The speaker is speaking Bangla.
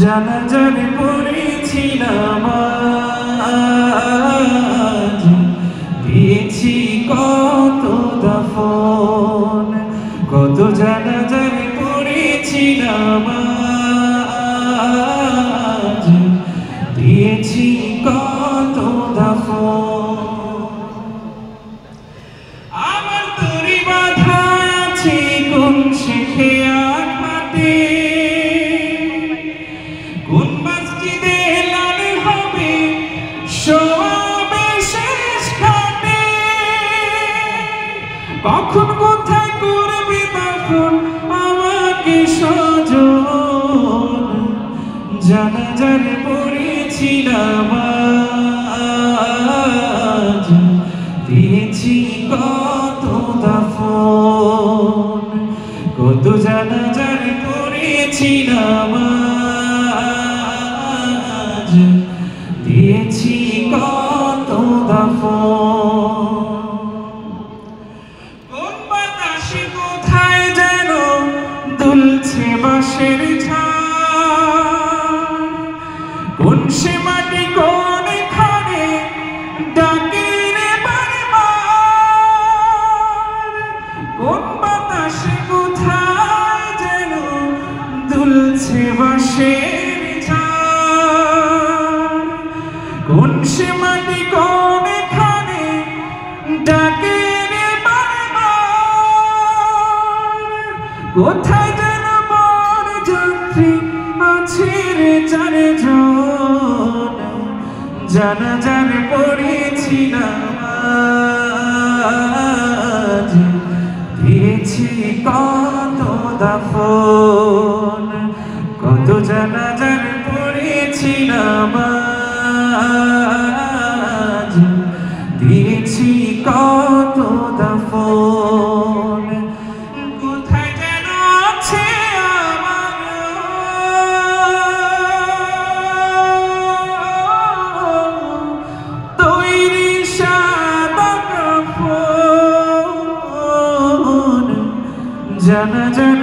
জানাজার পড়েছিলাম আজ, দিয়েছি কত দাফন, কত জানাজার পড়েছিলাম আজ, দিয়েছি কত দাফন। আমার তরি বাঁধা আছে কোন শেখে আঘাতে, কোন মসজিদে লাল হবে শোয়াবে শেষ ঘাটে, কখন কোথায় করবে তখন আমাকে স্বজন, জানাজার পড়েছিলাম আজ, দিয়েছি কত দাফন, কত জানাজার পড়েছিলাম আজ, দিয়েছি কত দাফন। কোন বাতাসে কোথায় যেন দুলছে বাঁশের ঝাড়, কোন সে মাটি কোন খানে ডাকে রে বারবার, কোন বাতাসে কোথায় যেন দুলছে বাঁশের ঝাড়, কোন সে মাটি কোন খানে ডাকে রে বারবার, কোথায় যেন বর যাত্রী আছে রে চারজন, জানাজার পড়েছিলাম আজ, দিয়েছি কত দাফন, কত জানাজার পড়েছিলাম আজ, দিয়েছি কত দাফন। কোথায় যেন আছে আমার তৈরি সাদা কাফন, জানাজার